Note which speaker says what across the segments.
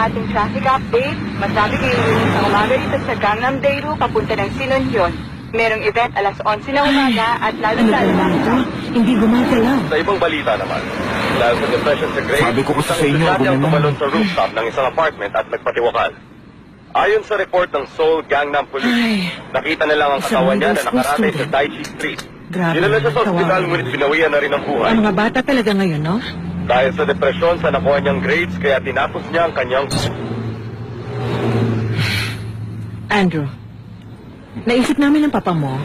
Speaker 1: ating traffic update. Masabi kayo sa umaga dito sa Gangnam Daeru, papunta ng Sinonhyon. Merong event alas 11 ng umaga at lalo-lalo na ito.
Speaker 2: Hindi gumagalaw.
Speaker 3: Sa ibang balita naman, dahil sa depression sa grade,
Speaker 4: Sabi ko kasi sa inyo,
Speaker 3: estudyante ang
Speaker 4: gumanon.
Speaker 3: tumalon sa rooftop ng isang apartment at nagpatiwakal. Ayon sa report ng Seoul Gangnam Police,
Speaker 2: Ay,
Speaker 3: nakita na lang ang
Speaker 2: isang
Speaker 3: katawan niya na
Speaker 2: middle school
Speaker 3: nakaratay sa
Speaker 2: student.
Speaker 3: Daichi Street.
Speaker 2: Grabe,
Speaker 3: Dinala siya sa ospital
Speaker 2: kawawa.
Speaker 3: ngunit binawian na rin ang buhay.
Speaker 2: Ang mga bata talaga ngayon, no?
Speaker 3: Dahil sa depresyon sa nakuha niyang grades, kaya tinapos niya ang kanyang...
Speaker 2: Andrew, naisip namin ng papa mo.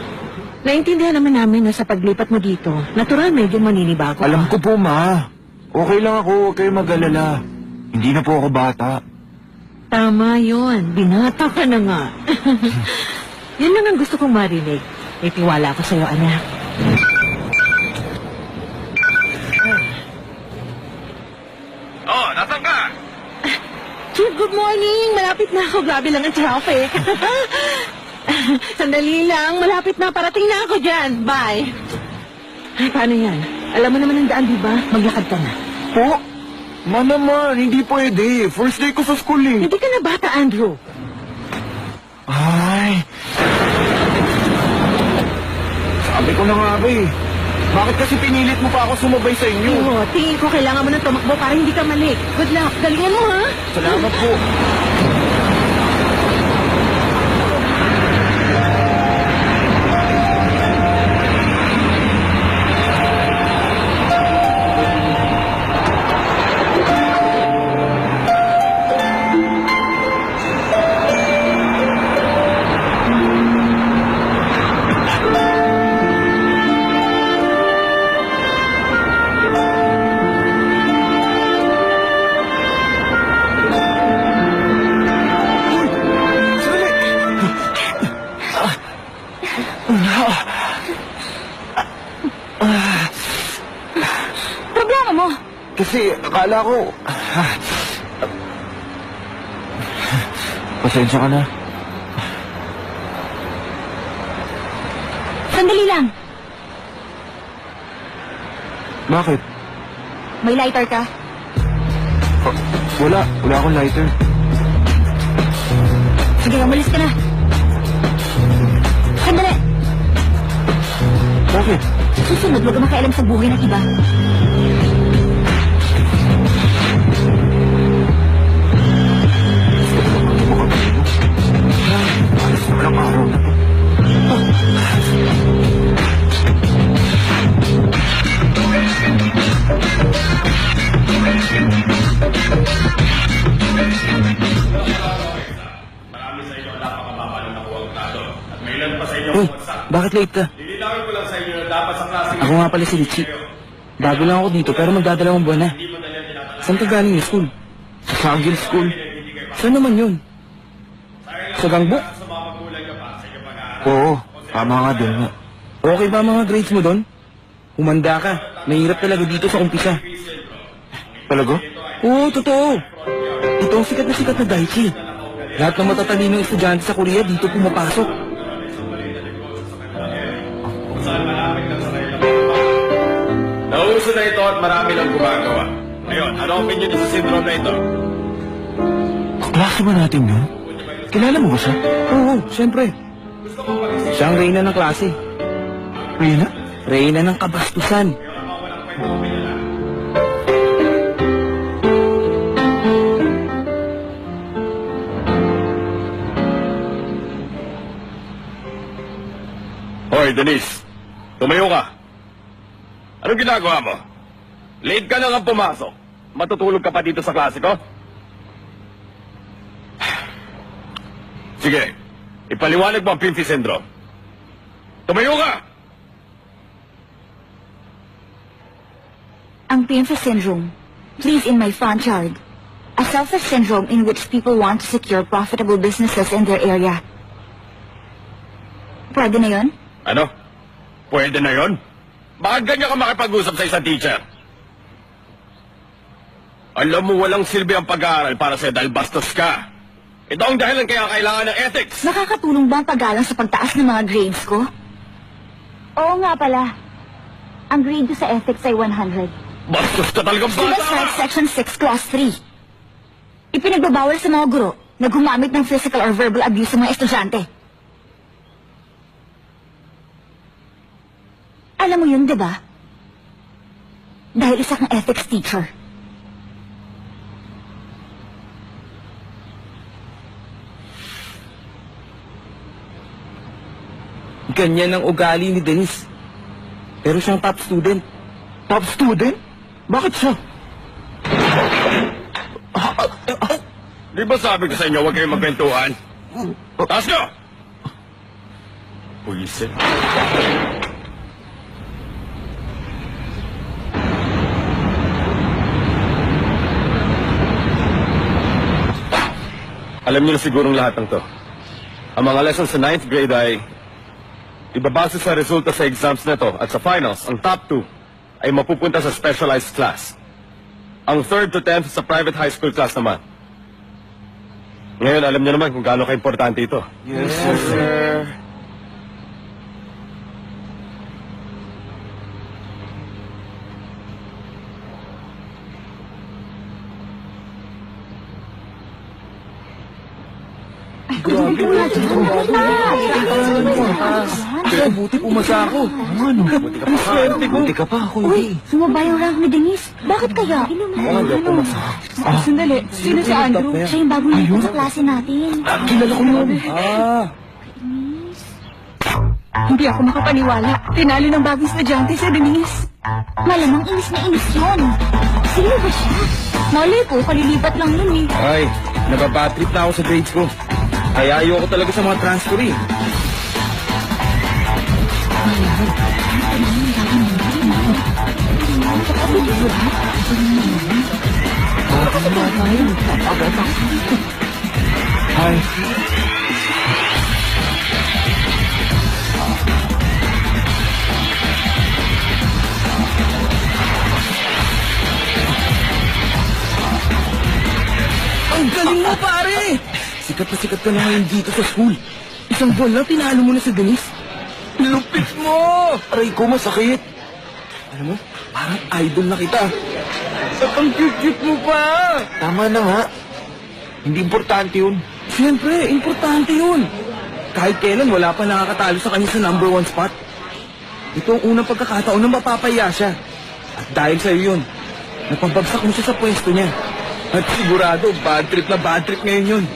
Speaker 2: Naintindihan naman namin na sa paglipat mo dito, natural medyo maninibago ka.
Speaker 4: Alam ko po, ma. Okay lang ako, huwag kayo mag-alala. Hindi na po ako bata.
Speaker 2: Tama yun. Binata ka na nga. Yan lang ang gusto kong marinig. May tiwala ako sa'yo, anak.
Speaker 3: Oh, nasan ka?
Speaker 2: Chief, good morning! Malapit na ako. Grabe lang ang traffic. Sandali lang. Malapit na. Parating na ako dyan. Bye. Ay, paano yan? Alam mo naman ang daan, di ba? Maglakad ka na.
Speaker 4: Po? Ma naman, hindi pwede. First day ko sa school eh.
Speaker 2: Hindi ka na bata, Andrew.
Speaker 4: Ay. Sabi ko na nga ba eh. Bakit kasi pinilit mo pa ako sumabay sa inyo?
Speaker 2: Oo, tingin ko kailangan mo ng tumakbo para hindi ka mali. Good luck. Galingan mo, ha?
Speaker 4: Salamat po.
Speaker 2: Problema mo.
Speaker 4: Kasi akala ko... Pasensya ka na.
Speaker 5: Sandali lang.
Speaker 4: Bakit?
Speaker 5: May lighter ka?
Speaker 4: Wala. Wala akong lighter.
Speaker 5: Sige, umalis ka na. Sandali.
Speaker 4: Bakit?
Speaker 5: Susunod, huwag ka makialam sa buhay ng iba.
Speaker 4: Alis naman ang araw na to.
Speaker 3: Marami sa inyo ang napakababa ng nakuha ang grado. At may ilan pa sa inyo
Speaker 4: Uy,
Speaker 3: ang bagsak.
Speaker 4: bakit late ka?
Speaker 3: Lilinawin ko lang sa inyo na dapat sa klase...
Speaker 4: Ako nga pala si Richie. Bago lang ako dito pero magdadalawang buwan na. Saan ka galing yung school? Sa Sangil School. Saan naman yun? Sa Gangbuk? Oo, tama nga doon nga. Okay ba mga grades mo doon? Humanda ka. Mahirap talaga dito sa umpisa. Talaga? Oo, totoo. Ito ang sikat na Daichi. Lahat ng matatalinong estudyante sa Korea dito pumapasok.
Speaker 3: Nauso na ito at marami lang gumagawa. Ngayon, ano ang opinion niyo sa syndrome na ito?
Speaker 4: Kaklase ba natin yun? Kilala mo ba siya? Oo, siyempre. Siya ang reyna ng klase. Reyna? Reyna ng kabastusan.
Speaker 3: Hoy, Denise. Tumayo ka. Anong ginagawa mo? Late ka na nga pumasok. Matutulog ka pa dito sa klase ko? Sige, ipaliwanag mo ang Pinky Syndrome. Tumayo ka!
Speaker 5: Ang PIMFA syndrome, please in my front yard. A selfish syndrome in which people want to secure profitable businesses in their area. Pwede na yun?
Speaker 3: Ano? Pwede na yon? Bakit ganyan ka makipag-usap sa isang teacher? Alam mo, walang silbi ang pag-aaral para sa'yo dahil bastos ka. Ito ang dahilan kaya kailangan ng ethics.
Speaker 5: Nakakatulong ba ang pag-aaral sa pagtaas ng mga grades ko? Oo nga pala. Ang grade ko sa ethics ay 100.
Speaker 3: Bastos ka talagang
Speaker 5: Students
Speaker 3: bata!
Speaker 5: Rights Section 6, Clause 3. Ipinagbabawal sa mga guro na gumamit ng physical or verbal abuse sa mga estudyante. Alam mo yun, di ba? Dahil isa kang ethics teacher.
Speaker 4: Ganyan ang ugali ni Denise. Pero siyang top student. Top student? Bakit siya?
Speaker 3: Di ba sabi ko sa inyo, huwag kayong magkwentuhan? Taas nyo! Puwisit. Alam niyo na sigurong lahat ng to. Ang mga lessons sa 9th grade ay ibabase sa resulta sa exams na to at sa finals, ang top 2 ay mapupunta sa specialized class. Ang 3rd to 10th sa private high school class naman. Ngayon, alam niyo naman kung gaano ka-importante ito.
Speaker 4: Yes, sir. Pero buti pumasa ako. Ano? Buti ka pa. Swerte ko. Buti ka pa. Ako hindi.
Speaker 5: Sumaba yung rank ni Denise. Bakit kaya?
Speaker 4: Hindi ako pumasa.
Speaker 1: Sandali, sino si Andrew?
Speaker 5: Siya yung bagong nito sa klase natin.
Speaker 4: Kilala ko yun.
Speaker 1: Hindi ako makapaniwala. Tinalo ng bagong estudyante si Denise.
Speaker 5: Malamang inis na inis yun. Sino ba siya?
Speaker 1: Malay ko, kalilipat lang yun eh.
Speaker 4: Ay, nababatrip na ako sa grades ko. Kaya ayoko talaga sa mga transfer eh. Ay. Ang galing mo, pare! Sikat ka na ngayon dito sa school. Isang buwan lang, tinalo mo na si Denise. Lupit mo! Aray ko, masakit. Alam mo, parang idol na kita. At ang cute-cute mo pa! Tama na nga. Hindi importante yun. Siyempre, importante yun. Kahit kailan, wala pa nakakatalo sa kanya sa number 1 spot. Ito ang unang pagkakataon na mapapaya siya. At dahil sa'yo yun, napabagsak mo siya sa pwesto niya. At sigurado, bad trip ngayon yun.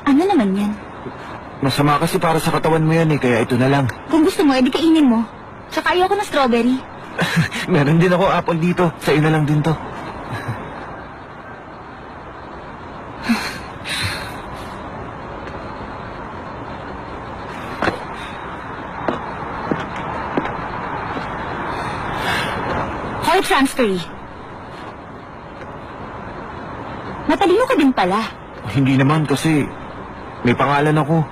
Speaker 5: Ano naman yan?
Speaker 4: Masama kasi para sa katawan mo yan eh, kaya ito na lang.
Speaker 5: Kung gusto mo, edi kainin mo. Tsaka ayoko ng strawberry.
Speaker 4: Meron din ako apple dito. Sa'yo na lang din to.
Speaker 5: Hoy, transferee. Matalino ka din pala.
Speaker 4: Hindi naman kasi may pangalan ako.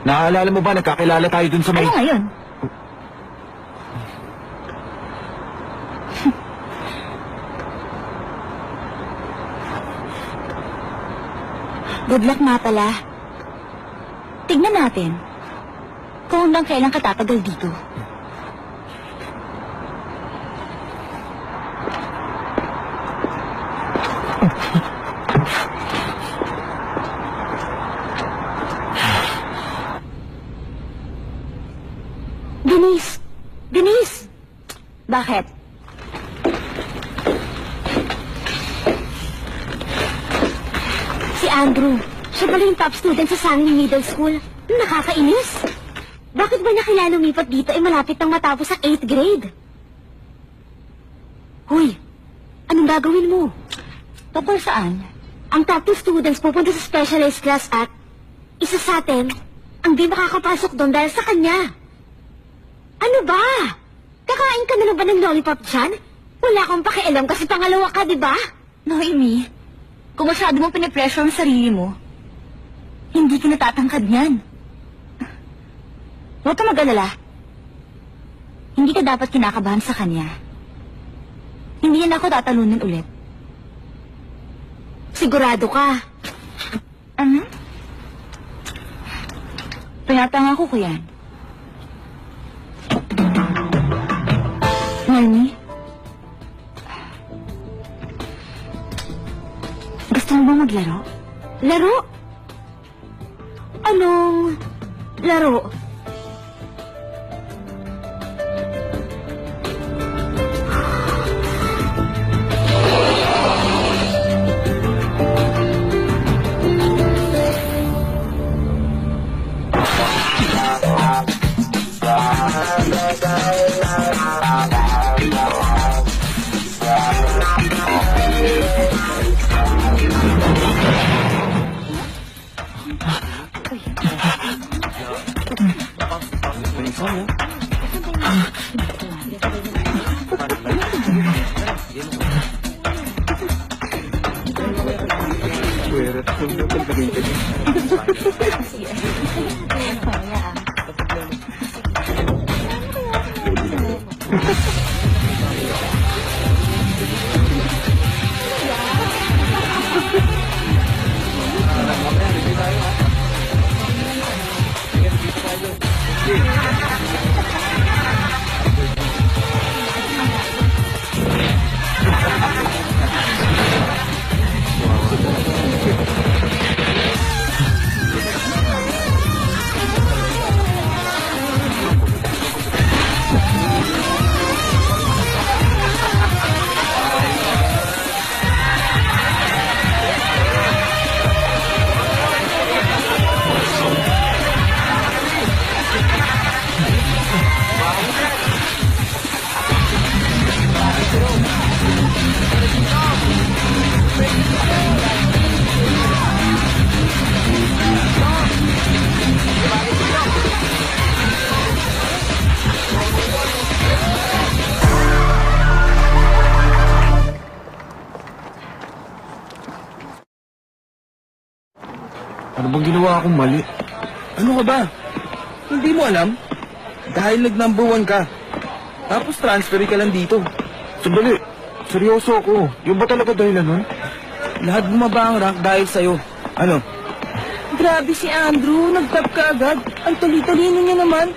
Speaker 4: Naaalala mo ba, nagkakilala tayo dun sa may...
Speaker 5: Ano ngayon? Good luck nga pala. Tignan natin kung hanggang kailan ka tatagal dito. Denise! Denise! Bakit? Si Andrew. Siya pala yung top student sa Sunny Middle School. Nakakainis. Bakit ba niya kailangan lumipat dito malapit nang matapos ang 8th grade? Hoy, anong gagawin mo? Tungkol saan? Ang top 2 students pupunta sa specialized class at isa sa atin ang di makakapasok doon dahil sa kanya. Ano ba? Kakain ka na lang ba ng lollipop dyan? Wala akong pakialam kasi pangalawa ka, di ba? Noemi, kung masyado mong pinipressure ang sarili mo, hindi ka natatangkad niyan. Huwag ka mag-alala. Hindi ka dapat kinakabahan sa kanya. Hindi niya na ako tatalunin ulit. Sigurado ka.
Speaker 1: Ano? Pinatanga ko yan.
Speaker 5: Marnie? Gusto mo ba maglaro? Laro? Anong laro?
Speaker 4: Ano bang ginawa akong mali? Ano ka ba? Hindi mo alam? Dahil nag-number 1 ka. Tapos transfer ka lang dito.
Speaker 3: Sandali, seryoso ako. Yung ba talaga dahilan nun?
Speaker 4: Lahat bumaba ang rank dahil sa'yo. Ano? Grabe si Andrew, nag-top ka agad. Ang tali-talino niya naman.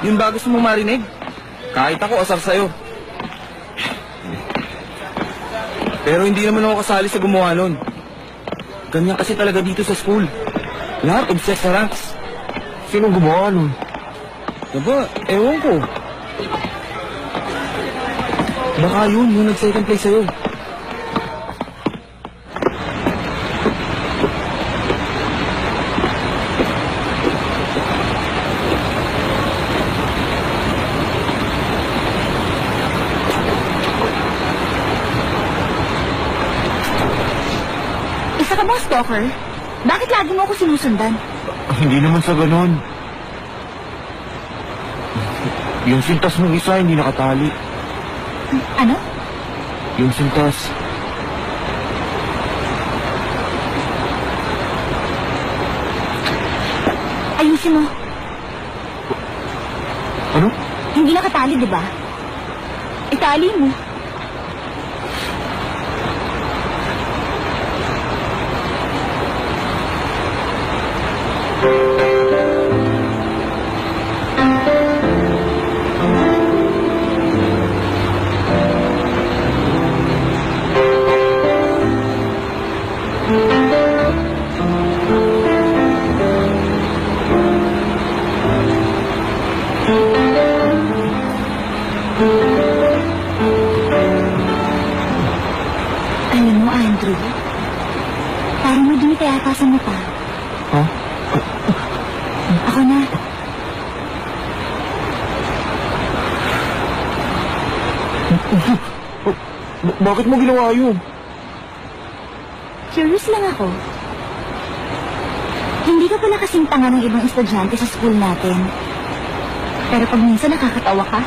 Speaker 4: Yun ba gusto mong marinig? Kahit ako, asar sa'yo. Pero hindi naman ako kasali sa gumawa nun. Ganyan kasi talaga dito sa school. Lahat obsessed sa ranks.
Speaker 3: Sinong gumawa nun?
Speaker 4: Diba, ewan ko. Baka yun, yung nag-second place sa'yo.
Speaker 5: Isa ka bang stalker? Bakit lagi mo ako sinusundan?
Speaker 3: Hindi naman sa ganon. Yung sintas ng isa hindi nakatali.
Speaker 5: Ano?
Speaker 3: Yung sintas.
Speaker 5: Ayusin mo.
Speaker 3: Ano?
Speaker 5: Hindi nakatali, di ba? Itali mo. Alam mo, Andrew, parang mo dumi kaya ka sa mata.
Speaker 3: Ha?
Speaker 5: Ako na.
Speaker 3: Bakit mo ginawa yun?
Speaker 5: Curious lang ako. Hindi ka pala kasing tanga ng ibang estudyante sa school natin. Pero pag minsan nakakatawa ka.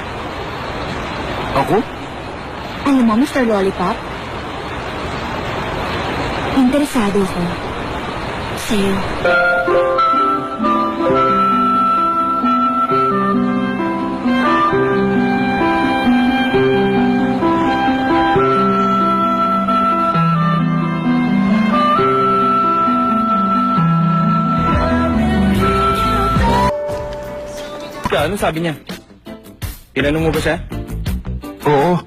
Speaker 3: Ako?
Speaker 5: Alam mo, Mr. Lollipop? Interesado ako. Sa'yo.
Speaker 4: Anong sabi niya? Tinanong mo ba siya?
Speaker 6: Oo.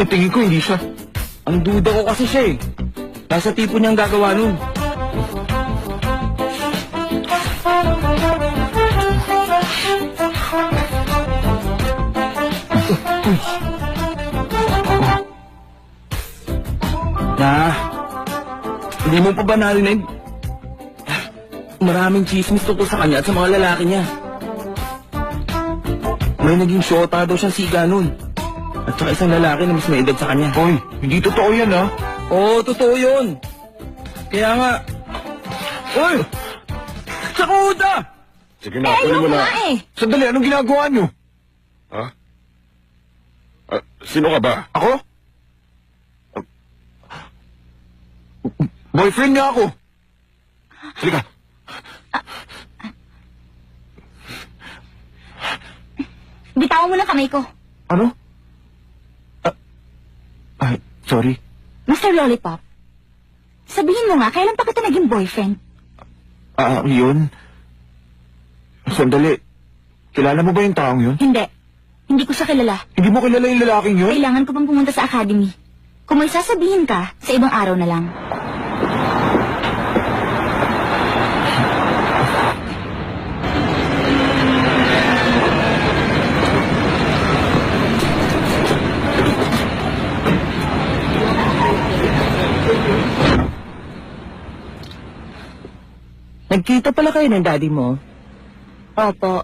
Speaker 6: Tingin ko hindi siya.
Speaker 4: Ang duda ko kasi siya eh. Nasa tipo niyang gagawa nun. Hindi mo pa ba narinig? Maraming chismis tungkol sa kanya at sa mga lalaki niya. May naging syota daw siyang siga nun. At saka isang lalaki na mas may edad sa kanya.
Speaker 6: Hoy, hindi totoo yan ha.
Speaker 4: Oo, totoo yun. Kaya nga... Uy! Sakuda!
Speaker 3: Sige na, kunin mo na.
Speaker 6: Sandali, anong ginagawa niyo?
Speaker 3: Ha? Sino ka ba?
Speaker 6: Ako? Boyfriend niya ako. Halika.
Speaker 5: Bitawan mo na kamay ko.
Speaker 6: Ano? Ay, sorry.
Speaker 5: Mr. Lollipop, sabihin mo nga, kailan pa kita naging boyfriend?
Speaker 6: Yun. Sandali. Kilala mo ba yung taong yun?
Speaker 5: Hindi. Hindi ko siya kilala.
Speaker 6: Hindi mo kilala yung lalaking yun?
Speaker 5: Kailangan ko pang pumunta sa academy. Kung may sasabihin ka, sa ibang araw na lang.
Speaker 2: Nagkita pala kayo ng daddy mo.
Speaker 5: Opo.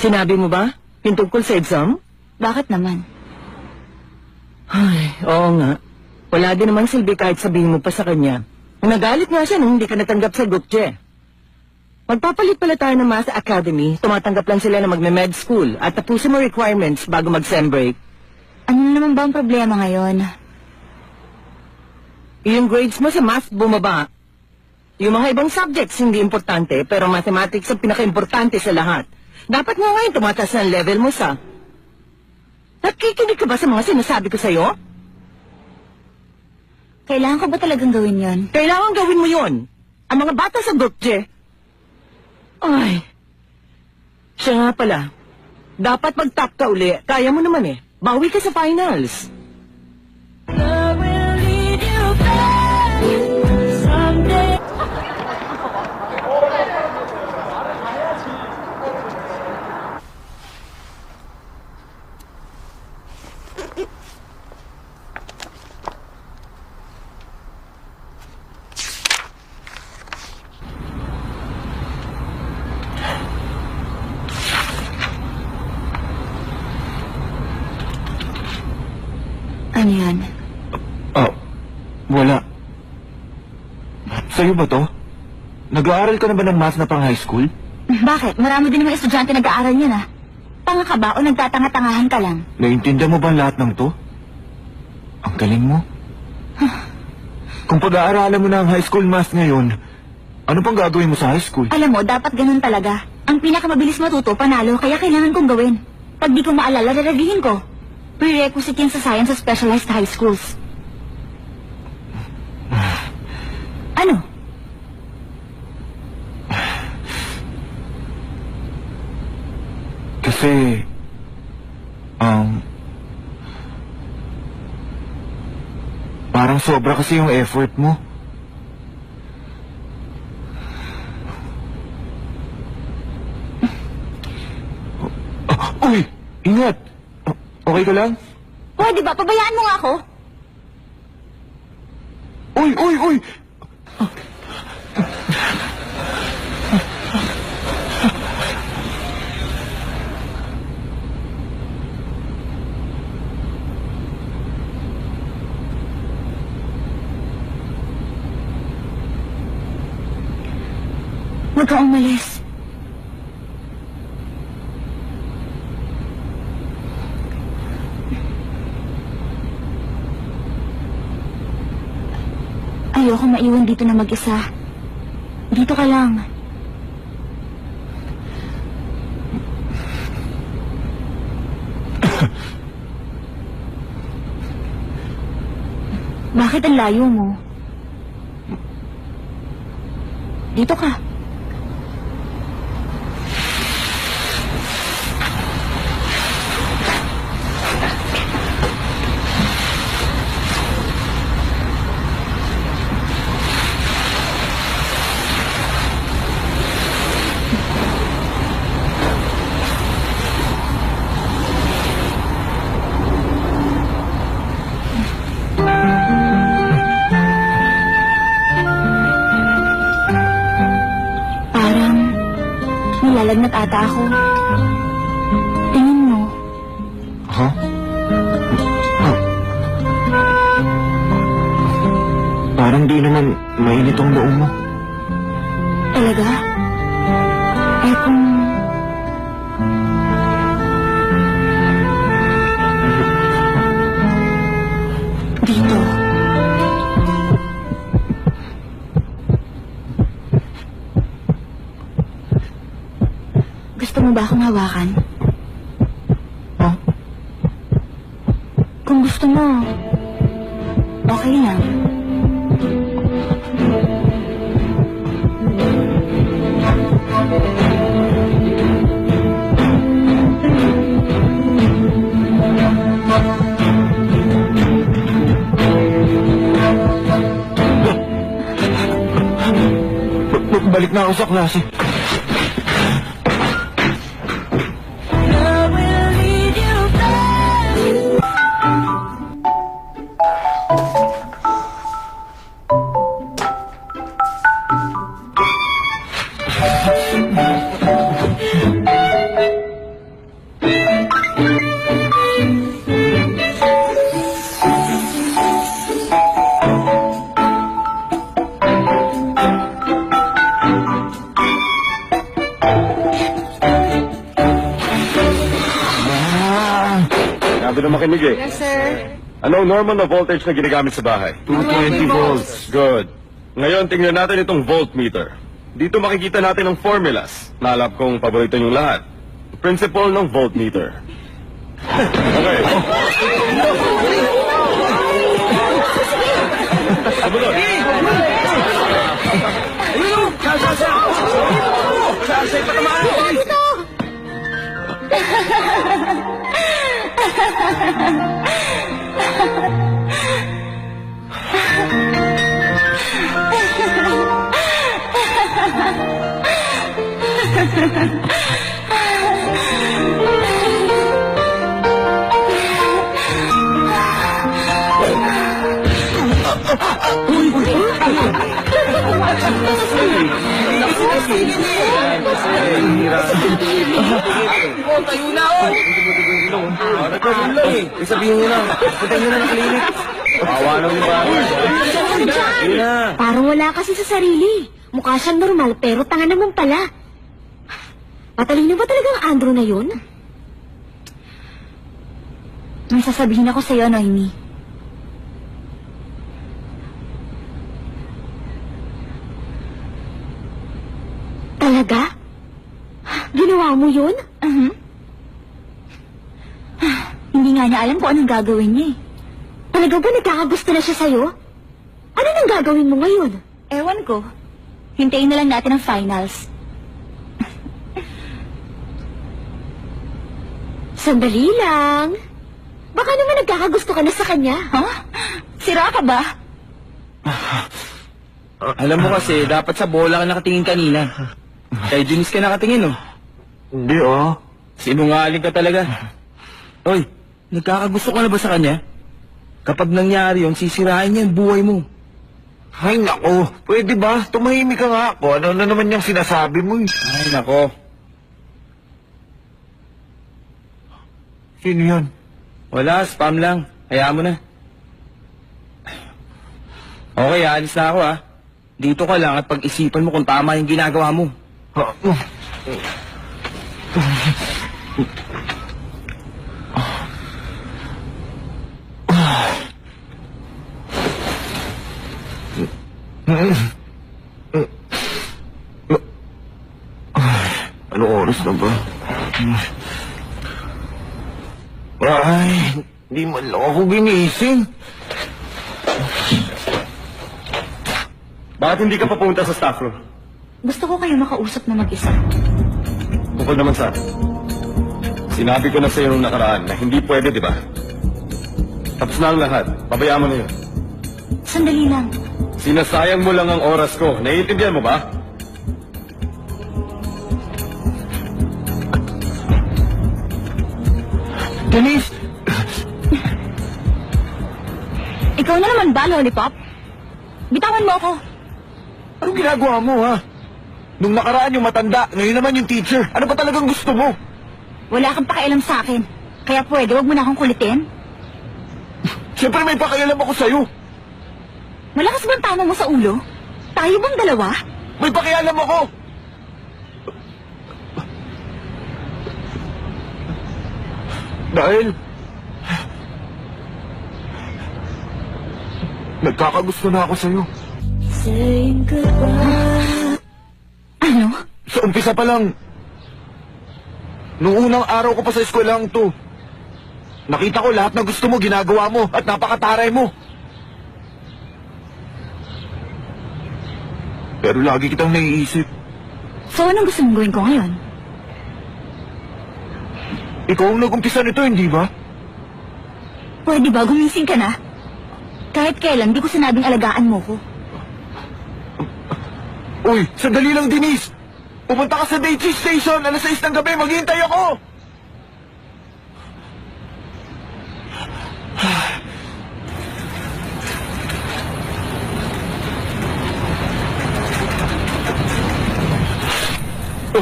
Speaker 2: Sinabi mo ba? Yung tungkol sa exam?
Speaker 5: Bakit naman?
Speaker 2: Ay, oo nga. Wala din naman silbi kahit sabihin mo pa sa kanya. Nagalit nga siya nung hindi ka natanggap sa Gukje. Magpapalit pala tayo ng Math Academy. Tumatanggap lang sila na magme-med school at tapusin mo requirements bago mag-sem break.
Speaker 5: Ano naman ba ang problema ngayon?
Speaker 2: Yung grades mo sa math bumaba. Yung mga ibang subjects hindi importante, pero mathematics ang pinaka-importante sa lahat. Dapat nga ngayon tumataas na ang level mo sa... Nakikinig ka ba sa mga sinasabi ko sa'yo?
Speaker 5: Kailangan ko ba talagang gawin yon?
Speaker 2: Kailangan gawin mo yon. Ang mga bata sa Gukje. Ay. Siya nga pala. Dapat mag-top ka uli. Kaya mo naman eh. Bawi ka sa finals.
Speaker 5: Ano yan?
Speaker 6: Wala. Sa'yo ba to? Nag-aaral ka na ba ng math na pang high school?
Speaker 5: Bakit? Marami din naman estudyante nag-aaral yan ah. Tanga ka ba o nagtatanga-tangahan ka lang?
Speaker 6: Naiintindihan mo ba lahat ng to? Ang galing mo. Kung pag-aaralan mo na ang high school math ngayon, ano pang gagawin mo sa high school?
Speaker 5: Alam mo, dapat ganun talaga. Ang pinakamabilis matuto, panalo, kaya kailangan kong gawin. Pag di ko maalala, raragihin ko. Prerequisite yan sa science sa specialized high schools. Ano?
Speaker 6: Kasi... parang sobra kasi yung effort mo. Uy! Ingat! Okay ka lang?
Speaker 5: Pwede ba? Pabayaan mo nga ako.
Speaker 6: Uy! Uy! Uy!
Speaker 5: Huwag ka umalis. Ayoko maiwan dito na mag-isa. Dito ka lang. Bakit ang layo mo? Dito ka. Nilalagnat ata ako. Tingin mo.
Speaker 6: Ha? Parang di naman mainit ang loob mo.
Speaker 5: Talaga? Eh kung... Dito. Gusto mo ba akong hawakan?
Speaker 6: Ha?
Speaker 5: Kung gusto mo, okay lang.
Speaker 6: Balik na ako sa klase.
Speaker 3: Sabi na makinig eh.
Speaker 1: Yes, sir.
Speaker 3: Anong normal na voltage na ginagamit sa bahay?
Speaker 1: 220 volts.
Speaker 3: Good. Ngayon, tingnan natin itong voltmeter. Dito makikita natin ang formulas. Naalap kong paborito niyong lahat. Principle ng voltmeter. Okay. Sumunod.
Speaker 4: Sabihin nyo na. Punta nyo na ng klinik.
Speaker 3: Bawa nang yung bahay.
Speaker 4: Yun na.
Speaker 5: Parang wala kasi sa sarili. Mukha siyang normal, pero tanga naman pala. Matalino ba talaga ang Andrew na yun? May sasabihin ako sa'yo, Noemi. Talaga? Ginawa mo yun? Hindi nga niya alam kung anong gagawin niya eh. Talaga ba nagkakagusto na siya sa'yo? Ano nang gagawin mo ngayon? Ewan ko. Hintayin na lang natin ang finals. Sandali lang. Baka naman nagkakagusto ka na sa kanya. Huh? Sira ka ba?
Speaker 4: Alam mo kasi, dapat sa bola ka nakatingin kanina. Kay Junis ka nakatingin, oh.
Speaker 6: Hindi, oh.
Speaker 4: Sinungaling ka talaga. Oy, nagkakagusto ka na ba sa kanya? Kapag nangyari yun, sisirain niya ang buhay mo.
Speaker 6: Ay, nako. Pwede ba? Tumahimik ka nga ako. Ano na naman yung sinasabi mo?
Speaker 4: Ay, nako.
Speaker 6: Sino yan?
Speaker 4: Wala, spam lang. Hayaan mo na. Okay, alis na ako, ah. Dito ka lang at pag-isipan mo kung tama yung ginagawa mo.
Speaker 6: Ano oras na ba? Ay, hindi man lang ako ginising.
Speaker 3: Bakit hindi ka papunta sa staff room?
Speaker 5: Gusto ko kayo makausap na mag-isa.
Speaker 3: Tungkol naman sa akin. Sinabi ko na sa iyo nung nakaraan na hindi pwede, di ba? Tapos na ang lahat. Pabayaan mo na yun.
Speaker 5: Sandali lang.
Speaker 3: Sinasayang mo lang ang oras ko. Naiintindihan mo ba?
Speaker 6: Denise!
Speaker 5: Ikaw na naman ba, Lollipop? Bitawan mo ako.
Speaker 6: Anong ginagawa mo, ha? Nung nakaraan yung matanda, ngayon naman yung teacher. Ano ba talagang gusto mo?
Speaker 5: Wala kang pakialam sa akin. Kaya pwede, wag mo na akong kulitin.
Speaker 6: Siyempre may pakialam ako sa'yo.
Speaker 5: Malakas bang tama mo sa ulo? Tayo bang dalawa?
Speaker 6: May pakialam ako! Dahil... nagkakagusto na ako sa'yo.
Speaker 5: Ano?
Speaker 6: Sa umpisa pa lang, nung unang araw ko pa sa eskwelahan to, nakita ko lahat ng gusto mo, ginagawa mo, at napakataray mo. Pero lagi kitang naiisip.
Speaker 5: So, anong gusto mong gawin ko ngayon?
Speaker 6: Ikaw ang nag-umpisa nito, hindi ba?
Speaker 5: Pwede ba gumising ka na? Kahit kailan, di ko sinabing alagaan mo ko.
Speaker 6: Uy, sandali lang, Denise! Pumunta ka sa Daiichi Station, alas 6 ng gabi, maghihintay ako!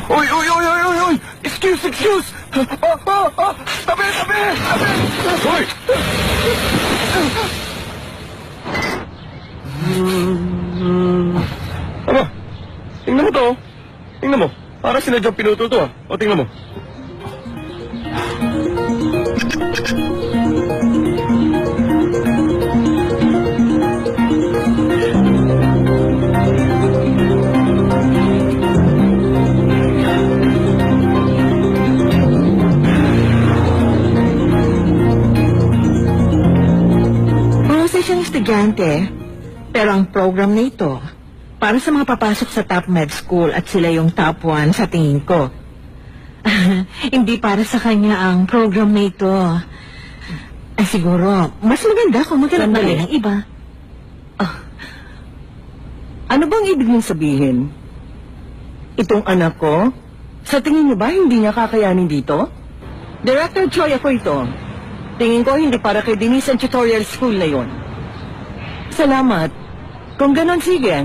Speaker 6: Uy, uy, uy, uy, uy, uy! Excuse! Tabi! Uy!
Speaker 3: Aba, tingnan mo to. Tingnan mo. Para sinadyang pinutol to, ah. O, tingnan mo.
Speaker 2: Mahusay siyang estudyante, pero ang program na ito, para sa mga papasok sa top med school at sila yung top 1 sa tingin ko. Hindi para sa kanya ang program na ito. Ay siguro, mas maganda kung maghanap na rin ng iba. Ano bang ibig mong sabihin? Itong anak ko, sa tingin niyo ba hindi niya kakayanin dito? Director Choi ako ito. Tingin ko hindi para kay Denise ang tutorial school na yon. Salamat. Kung ganon, sige.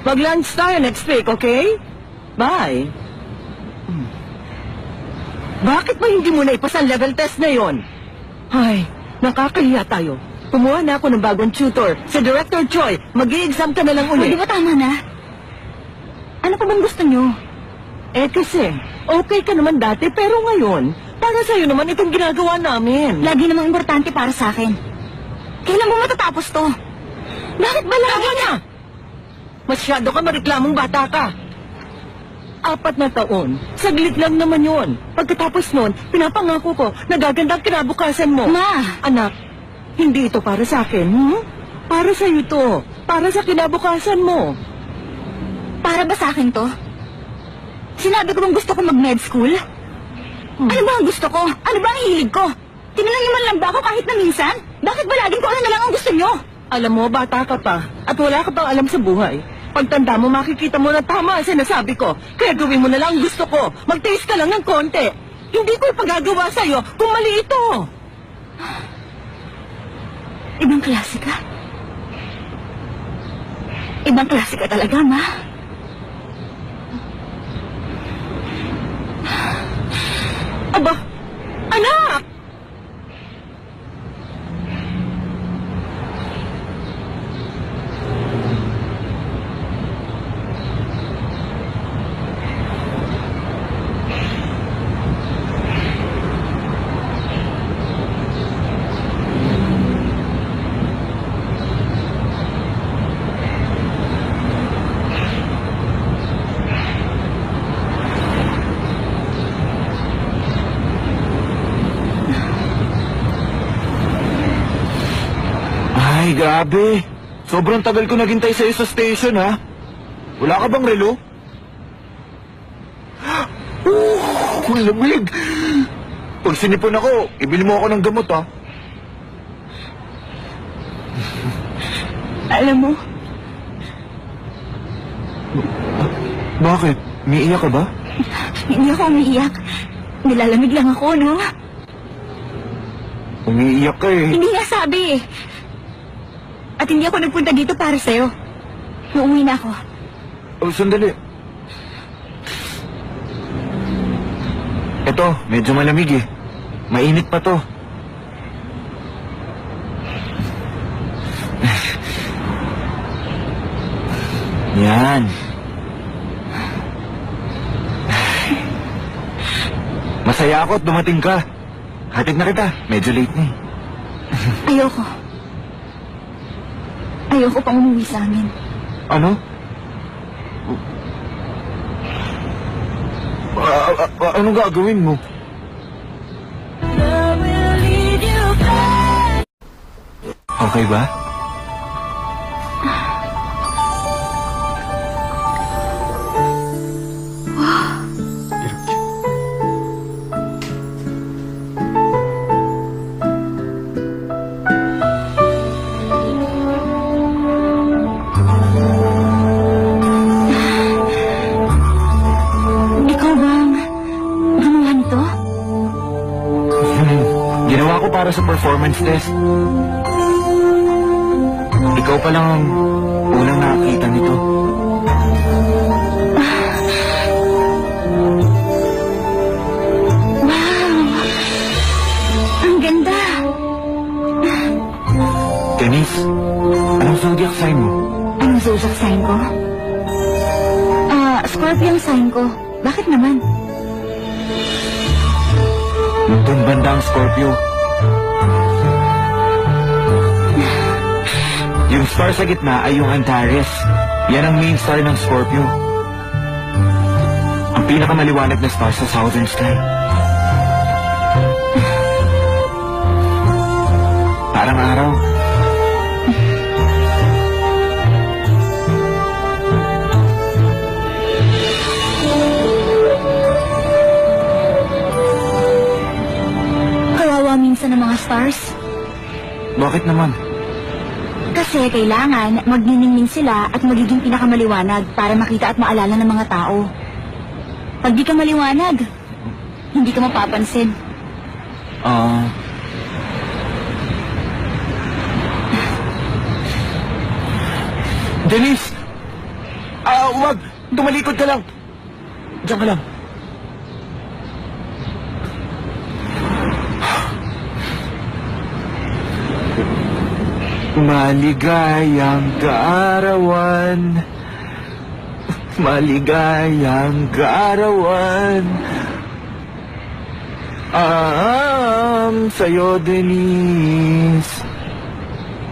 Speaker 2: Mag-lunch tayo next week, okay? Bye. Bakit ba hindi mo na ipasa ang level test na yon? Ay, nakakahiya tayo. Kumuha na ako ng bagong tutor. Si Director Choi, mag-i-exam ka na lang
Speaker 5: Pwede
Speaker 2: uli.
Speaker 5: ba tama na? Ano pa bang gusto nyo?
Speaker 2: Eh kasi, okay ka naman dati, pero ngayon, para sa'yo naman itong ginagawa namin.
Speaker 5: Lagi namang importante para sa akin. Kailan mo matatapos to? Bakit ba lagi
Speaker 2: Tama na! Masyado ka mareklamong bata ka. 4 na taon. Saglit lang naman yon. Pagkatapos nun, pinapangako ko na gaganda ang kinabukasan mo.
Speaker 5: Ma!
Speaker 2: Anak, hindi ito para sa akin, Para sa'yo to. Para sa kinabukasan mo.
Speaker 5: Para ba sa akin to? Sinabi ko bang gusto ko mag-med school? Ano ba ang gusto ko? Ano ba ang hilig ko? Tinanong niyo man lang ba ako kahit na minsan? Bakit ba laging ko ano na lang ang gusto niyo?
Speaker 2: Alam mo, bata ka pa. At wala ka pang alam sa buhay. Pagtanda mo, makikita mo na tama ang sinasabi ko. Kaya gawin mo na lang ang gusto ko. Mag-taste ka lang ng konti. Hindi ko ipagagawa sa'yo kung mali ito.
Speaker 5: Ibang klase ka? Ibang klase ka talaga, Ma.
Speaker 2: Aba, anak!
Speaker 6: Ay, grabe. Sobrang tagal ko naghintay sa'yo sa station, ha? Wala ka bang relo? Ang lamig! Pag sinipon ako, ibili mo ako ng gamot, ha?
Speaker 2: Alam mo,
Speaker 6: Bakit? Umiiyak ka ba?
Speaker 5: Hindi ako umiiyak. Nilalamig lang ako, no?
Speaker 6: Umiiyak ka eh.
Speaker 5: Hindi nga sabi eh. At hindi ako nagpunta dito para sa'yo. Uuwi na ako.
Speaker 6: Oh, sandali. Ito, medyo malamig eh. Mainit pa to. Yan. Masaya ako at dumating ka. Hatid na kita. Medyo late na eh.
Speaker 5: Ayoko. Ayoko pang umuwi sa amin.
Speaker 6: Ano? Anong gagawin mo? Okay ba?
Speaker 5: Ikaw bang gumawa nito?
Speaker 6: Ginawa ko para sa performance test. Ikaw pa lang ang unang nakakita nito.
Speaker 5: Wow! Ang ganda!
Speaker 6: Denise, anong zodiac sign mo?
Speaker 5: Anong zodiac sign ko? Scorpio ang sign ko. Bakit naman?
Speaker 6: Doon banda ang Scorpio. Yung star sa gitna ay yung Antares. Yan ang main star ng Scorpio. Ang pinakamaliwanag na star sa southern sky. Parang araw.
Speaker 5: Kawawa minsan ng mga stars.
Speaker 6: Bakit naman?
Speaker 5: Kasi kailangan magniningning sila at magiging pinakamaliwanag para makita at maalala ng mga tao. Pag di ka maliwanag, hindi ka mapapansin.
Speaker 6: Denise! Wag! Tumalikod ka lang! Diyan ka lang. Maligayang kaarawan. Maligayang kaarawan. Sa'yo, Denise.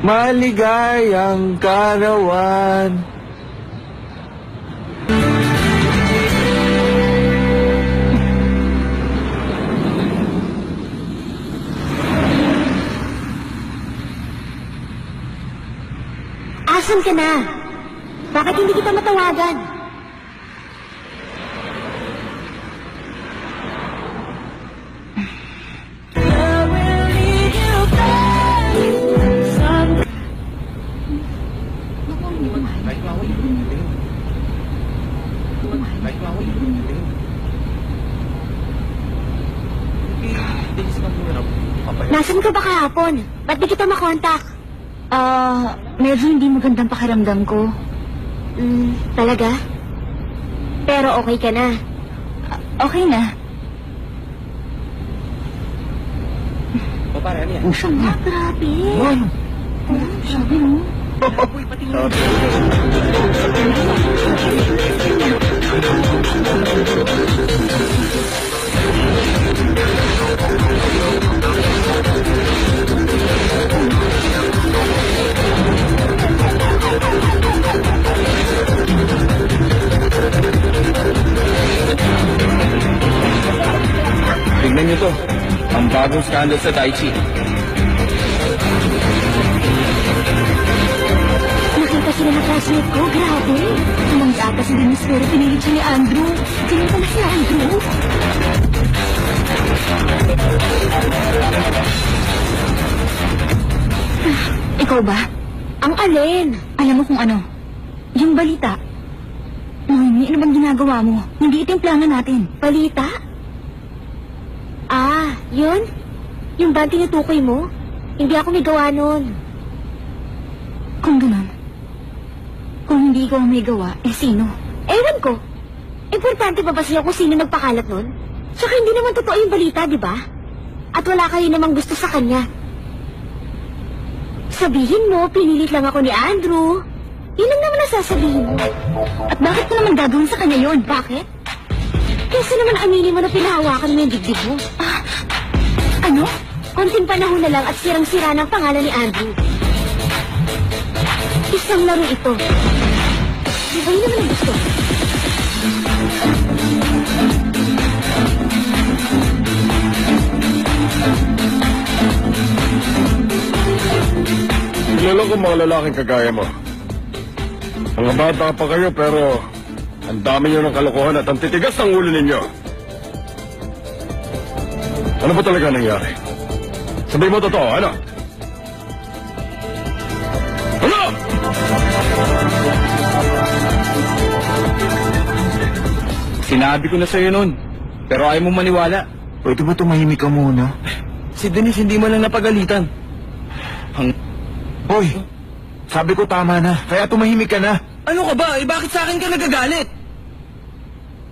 Speaker 6: Maligayang kaarawan.
Speaker 5: Asan ka na? Bakit hindi kita matawagan? Nasaan ka ba kahapon? Ba't di kita makontak? Medyo hindi magandang pakiramdam ko. Talaga? Pero okay ka na? Okay na. Grabe. Sabi mo?
Speaker 4: Tingnan niyo to. Ang bagong scandal sa Daichi.
Speaker 5: Nakita sila na classmate ko, grabe. Tumangga ata si Denise pero pinilit siya ni Andrew. Ganyan pala si Andrew. Ikaw ba? Ang alin? Alam mo kung ano? Yung balita. Noemi, ano bang ginagawa mo? Hindi ito yung plano natin. Balita? Yun? Yung bang tinutukoy mo? Hindi ako may gawa nun. Kung ganun, kung hindi ko ang may gawa, sino? Ewan ko. Importante ba ba sa'yo kung sino nagpakalat nun? Tsaka hindi naman totoo yung balita, di ba? At wala kayo namang gusto sa kanya. Sabihin mo, pinilit lang ako ni Andrew. Yun lang naman ang sasabihin mo. At bakit mo naman gagawin sa kanya yun? Bakit? Kesa naman aminin mo na pinahawakan mo yung dibdib mo. Ano? Konting panahon na lang at sirang-sira ng pangalan ni Andrew. Isang laro ito. Di ba yun naman ang gusto?
Speaker 3: Kilala ko mga lalaking kagaya mo. Mga bata pa kayo pero ang dami nyo ng kalokohan at ang titigas ng ulo ninyo. Ano ba talaga nangyari? Sabihin mo totoo, ano? Ano?
Speaker 4: Sinabi ko na sa'yo nun. Pero ayaw mo maniwala.
Speaker 6: Pwede ba tumahimik ka muna?
Speaker 4: Si Denise hindi mo lang napagalitan.
Speaker 6: Hoy! Sabi ko tama na, kaya tumahimik ka na.
Speaker 4: Ano ka ba? Bakit sa akin ka nagagalit?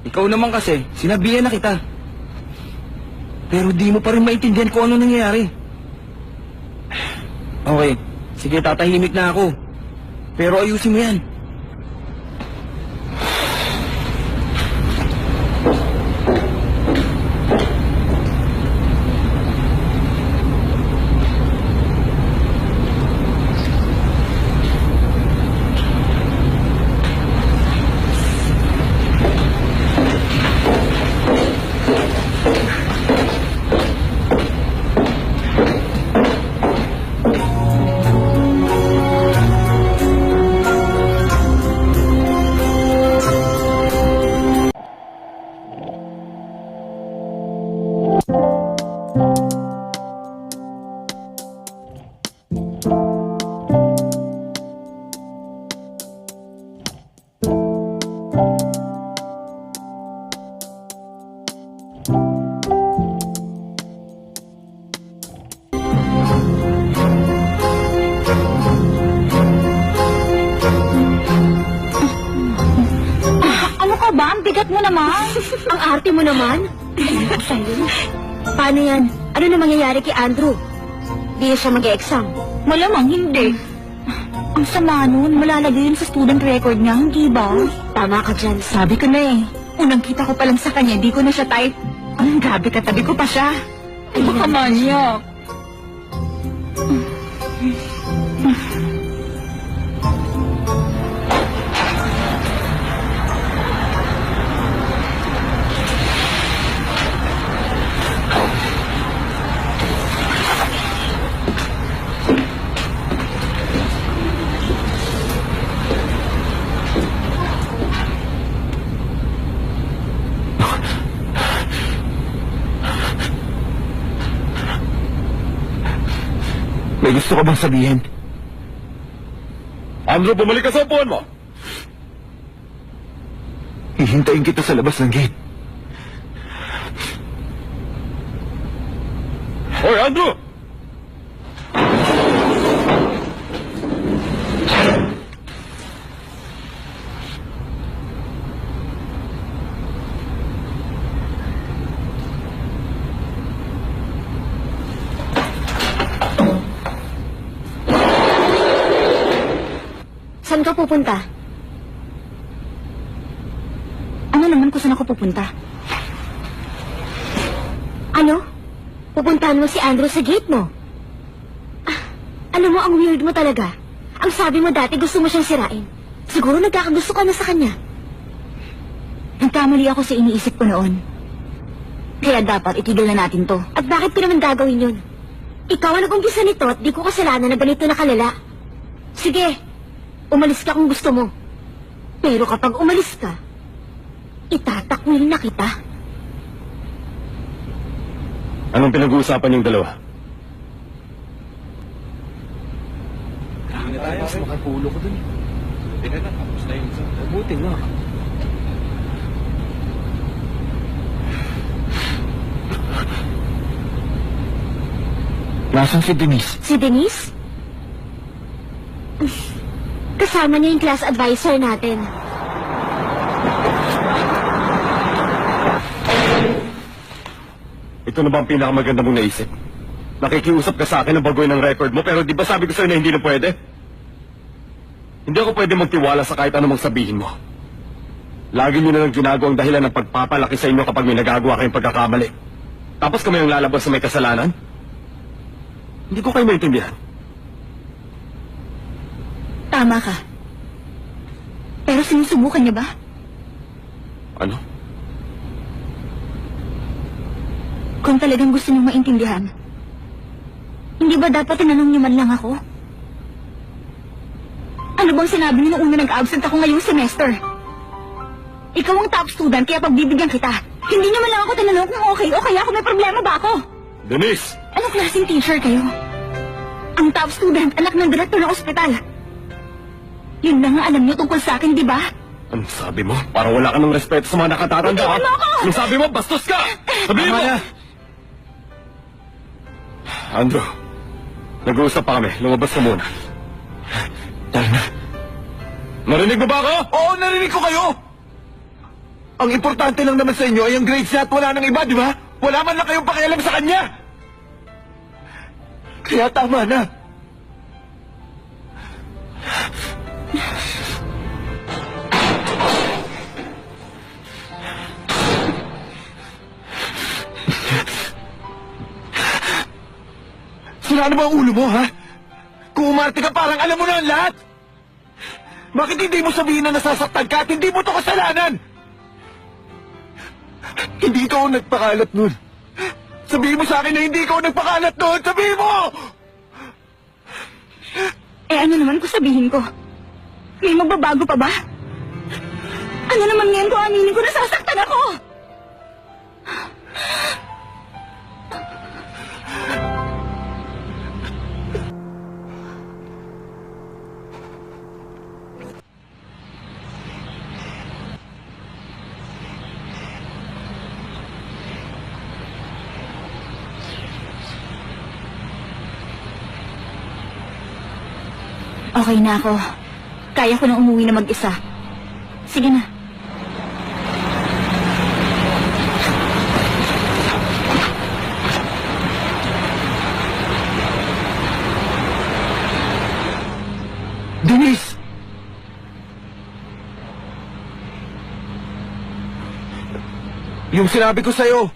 Speaker 4: Ikaw naman kasi, sinabihan na kita. Pero di mo pa rin maintindihan kung ano nangyayari. Okay, sige tatahimik na ako. Pero ayusin mo yan.
Speaker 5: Ano ka ba? Ang bigat mo naman. Ang arte mo naman. Paano yan? Ano na mangyayari kay Andrew? Di siya mag-e-exam. Malamang hindi. Ang sama nun, malalagay yun sa student record niya, hindi ba? Tama ka dyan. Sabi ko na eh. Unang kita ko pa lang sa kanya, di ko na siya type. Ang grabe, katabi ko pa siya. Ay, baka manyak.
Speaker 6: May gusto ka bang sabihin?
Speaker 3: Andrew, bumalik ka sa upuan mo!
Speaker 6: Hihintayin kita sa labas ng gate.
Speaker 3: Hoy, Andrew!
Speaker 5: Saan ka pupunta? Ano naman kung saan ako pupunta? Ano? Pupuntahan mo si Andrew sa gate mo? Alam mo, ang weird mo talaga. Ang sabi mo dati, gusto mo siyang sirain. Siguro nagkakagusto ka na sa kanya. Nagkamali ako sa iniisip ko noon. Kaya dapat itigil na natin to. At bakit ko naman gagawin yun? Ikaw ang nag-umpisa nito at di ko kasalanan na ganito na kalala. Sige. Umalis ka kung gusto mo. Pero kapag umalis ka, itatakwil na kita.
Speaker 3: Anong pinag-uusapan yung dalawa?
Speaker 4: Mas makapulo ko dun. Teka na, tapos na yun. Buti nga.
Speaker 6: Nasaan si Denise?
Speaker 5: Si Denise? Kasama niya yung class advisor natin.
Speaker 3: Ito na ba ang pinakamaganda mong naisip? Nakikiusap ka sa akin na baguhin ang record mo, pero di ba sabi ko sa'yo na hindi na pwede? Hindi ako pwede magtiwala sa kahit anumang sabihin mo. Lagi niyo na lang ginagawa ang dahilan ng pagpapalaki sa inyo kapag may nagagawa kayong pagkakamali. Tapos kami ang lalabas sa may kasalanan? Hindi ko kayo maintindihan.
Speaker 5: Tama ka. Pero sinusubukan niya ba?
Speaker 3: Ano?
Speaker 5: Kung talagang gusto niyong maintindihan, hindi ba dapat tinanong niyo man lang ako? Ano bang sinabi niyo nung una nag-absent ako ngayong semester? Ikaw ang top student kaya pagbibigyan kita. Hindi niyo man lang ako tinanong kung okay o kaya kung may problema ba ako.
Speaker 3: Denise!
Speaker 5: Anong klaseng teacher kayo? Ang top student, anak ng direktor ng ospital. Yun lang ang alam niyo tungkol sa akin, di ba?
Speaker 3: Ano sabi mo? Parang wala ka ng respeto sa mga nakatatanda.
Speaker 5: Bitiwan mo ako!
Speaker 3: Ano sabi mo? Bastos ka! Sabihin mo!
Speaker 4: Tama na.
Speaker 3: Andrew, nag-uusap pa kami. Lumabas ka muna.
Speaker 6: Tara na.
Speaker 3: Narinig mo ba ako?
Speaker 6: Oo, narinig ko kayo! Ang importante lang naman sa inyo ay ang grades niya at wala nang iba, di ba? Wala man lang kayong pakialam sa kanya! Kaya tama na. Sira na ba ang ulo mo, ha? Kung umarte ka, parang alam mo na ang lahat! Bakit hindi mo sabihin na nasasaktan ka at hindi mo to kasalanan? Hindi ikaw ang nagpakalat nun. Sabihin mo sa akin na hindi ikaw ang nagpakalat nun! Sabihin mo!
Speaker 5: Eh ano naman kung sabihin ko? May magbabago pa ba? Ano naman ngayon kung aminin ko nasasaktan ako? Okay na ako. Kaya ko na umuwi na mag-isa. Sige na.
Speaker 6: Denise! Yung sinabi ko sa'yo.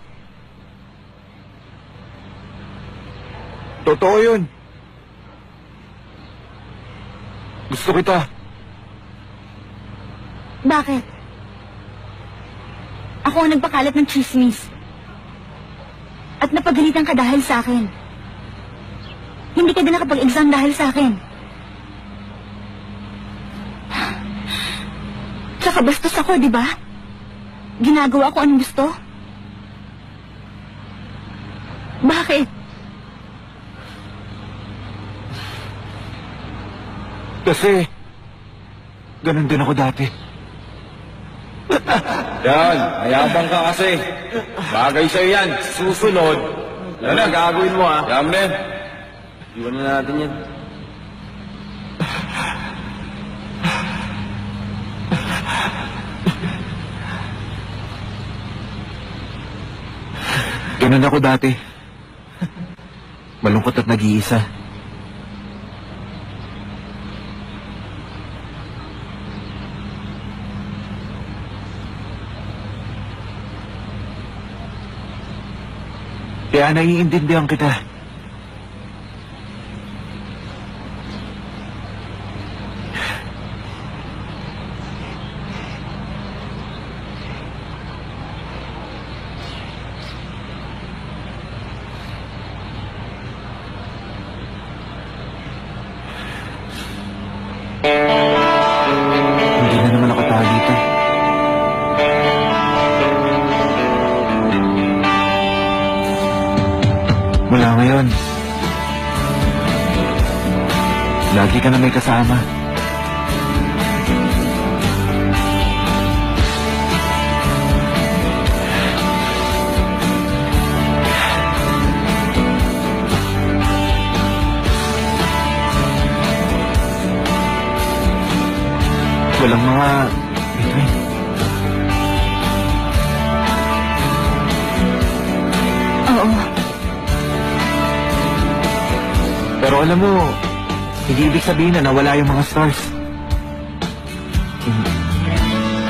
Speaker 6: Totoo yun. Gusto kita.
Speaker 5: Bakit? Ako ang nagpakalat ng chismis. At napagalitan ka dahil sa akin. Hindi ka din nakapag-exam dahil sa akin. Tsaka bastos ako, di ba? Ginagawa ko anong gusto. Bakit?
Speaker 6: Kasi, ganun din ako dati.
Speaker 3: Yan, mayabang ka kasi. Bagay sa'yo yan. Susunod. Ano na, gagawin mo ha. Yan na. Iwan na natin yan.
Speaker 6: Ganun ako dati. Malungkot at nag-iisa. Kaya naiintindihan kita. Hindi na naman ako tao dito. Mula ngayon, lagi ka na may kasama. Walang mga between.
Speaker 5: Oo.
Speaker 6: Pero alam mo, hindi ibig sabihin na nawala yung mga stars.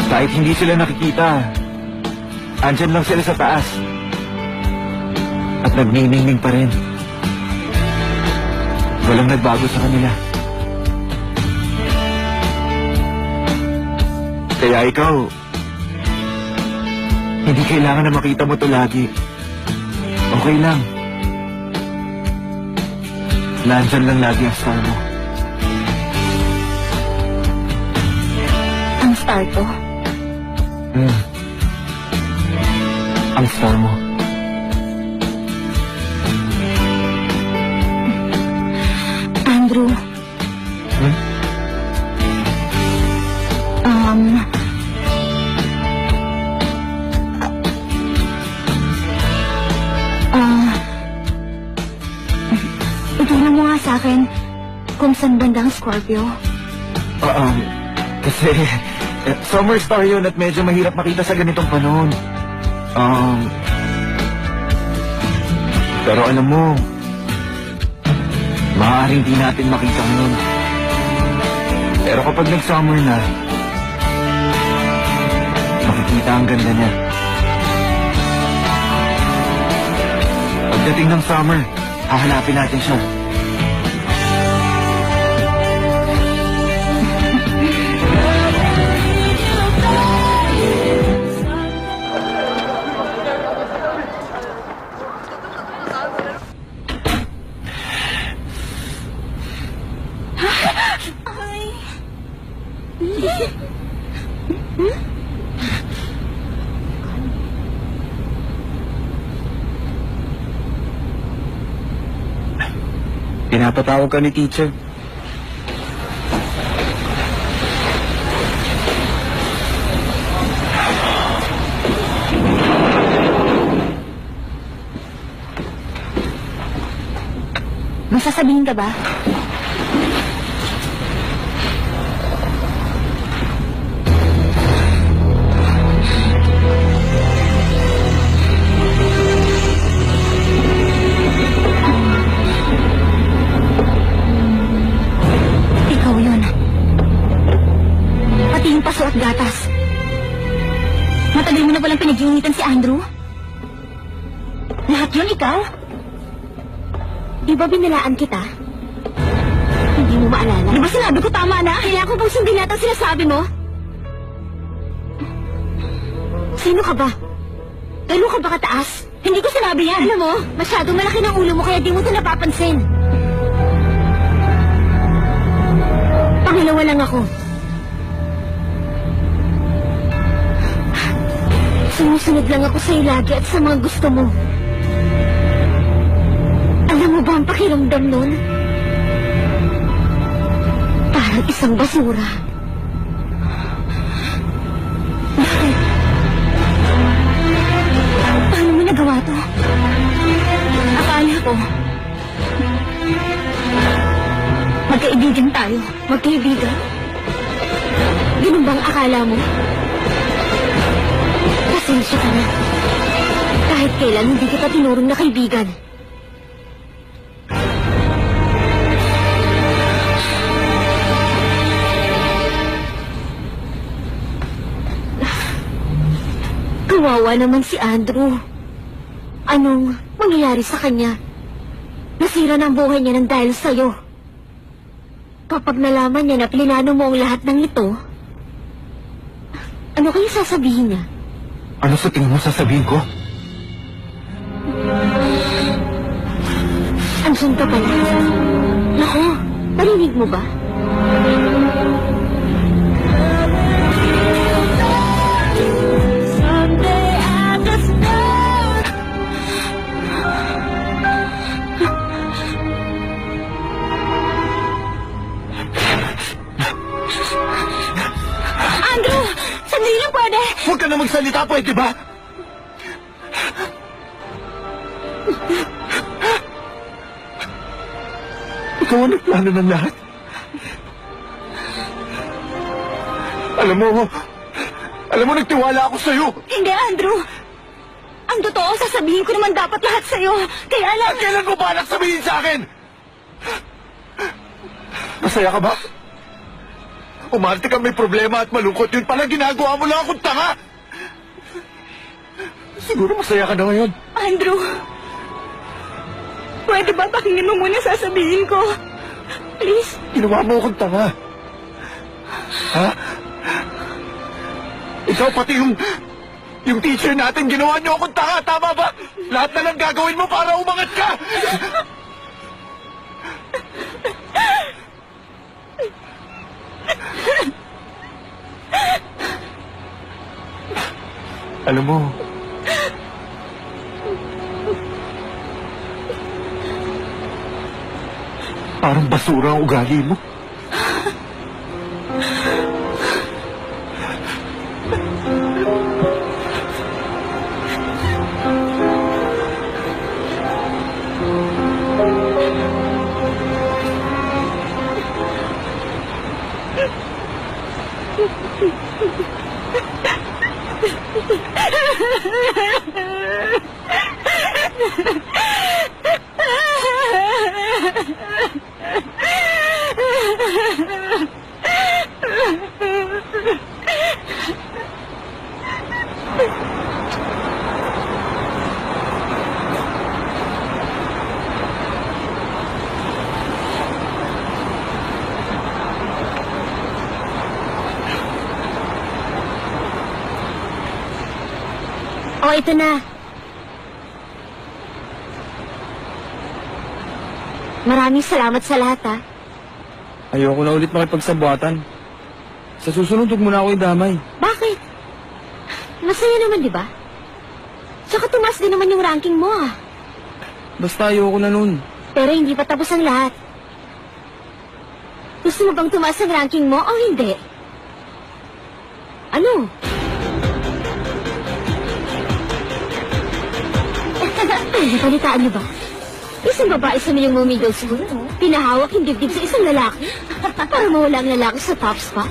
Speaker 6: Kahit hindi sila nakikita, andyan lang sila sa taas. At nagniningning pa rin. Walang nagbago sa kanila. Kaya ikaw, hindi kailangan na makita mo to lagi. Okay lang. Nandyan lang lagi ang star mo.
Speaker 5: Ang star ko.
Speaker 6: Ang star mo.
Speaker 5: Andrew. Ituro mo nga sa akin kung saan banda ang Scorpio.
Speaker 6: Kasi summer star yun at medyo mahirap makita sa ganitong panahon. Pero alam mo, maaaring di natin makita ngayon. Pero kapag nag-summer na, makikita ang ganda niya. Pagdating ng summer, hahanapin natin siya.
Speaker 4: Pinapatawag ka ni teacher.
Speaker 5: May sasabihin ka ba? Ikaw yun. Pati yung paso at gatas. Matagal mo na walang pinag-iinitan si Andrew? Lahat yun ikaw? Di ba binilaan kita? Hindi mo maalala? Di ba sinabi ko tama na? Kaya ko bang sundin natin sinasabi mo? Sino ka ba? Gano'n ka ba kataas? Hindi ko sinabi yan. Alam mo, masyadong malaki ng ulo mo kaya di mo ito napapansin. Pangalawa lang ako. Sumusunod lang ako sa'yo lagi at sa mga gusto mo. Alam mo ba ang pakiramdam nun? Parang isang basura. Bakit? Paano mo nagawa to? Akala ko, magkaibigan tayo. Magkaibigan? Ganun bang akala mo? Pasensya ka na. Kahit kailan hindi kita tinurong na kaibigan. Kawawa naman si Andrew. Anong mangyayari sa kanya? Nasira na ang buhay niya ng dahil sa'yo. Kapag nalaman niya na plinano mo ang lahat ng ito, ano kaya sasabihin niya?
Speaker 6: Ano sa tingin mo sasabihin ko?
Speaker 5: Andiyan ka pala. Naku, narinig mo ba? Andrew! Sandali lang pwede!
Speaker 6: Huwag ka na magsalita, pwede ba? Ikaw ang nagplano ng lahat. Alam mo, nagtiwala ako sa'yo.
Speaker 5: Hindi, Andrew! Ang totoo, sasabihin ko naman dapat lahat sa'yo. Kaya lang...
Speaker 6: At kailan ko balak sabihin sa akin? Masaya ka ba? Umarte ka may problema at malungkot. Yun pala ginagawa mo lang akong tanga! Siguro masaya ka na ngayon.
Speaker 1: Andrew, pwede ba pakinggan mo muna sasabihin ko? Please?
Speaker 6: Ginawa mo akong tanga. Ha? Ikaw pati yung teacher natin, ginawa niyo akong tanga. Tama ba? Lahat na lang gagawin mo para umangat ka! Alam mo, parang basura ang ugali mo.
Speaker 5: O, ito na. Maraming salamat sa lahat, ha.
Speaker 4: Ayoko na ulit makipagsabuatan. Sa susunod, huwag mo na ako idamay.
Speaker 5: Bakit? Masaya naman, di ba? Tsaka tumaas din naman yung ranking mo, ah.
Speaker 4: Basta ayoko na nun.
Speaker 5: Pero hindi pa tapos ang lahat. Gusto mo bang tumaas ang ranking mo o hindi? Ano? Napalitaan niyo ba? Isang babae sa middle middle school, pinahawak yung dibdib sa isang lalaki para mawala ang lalaki sa top spot.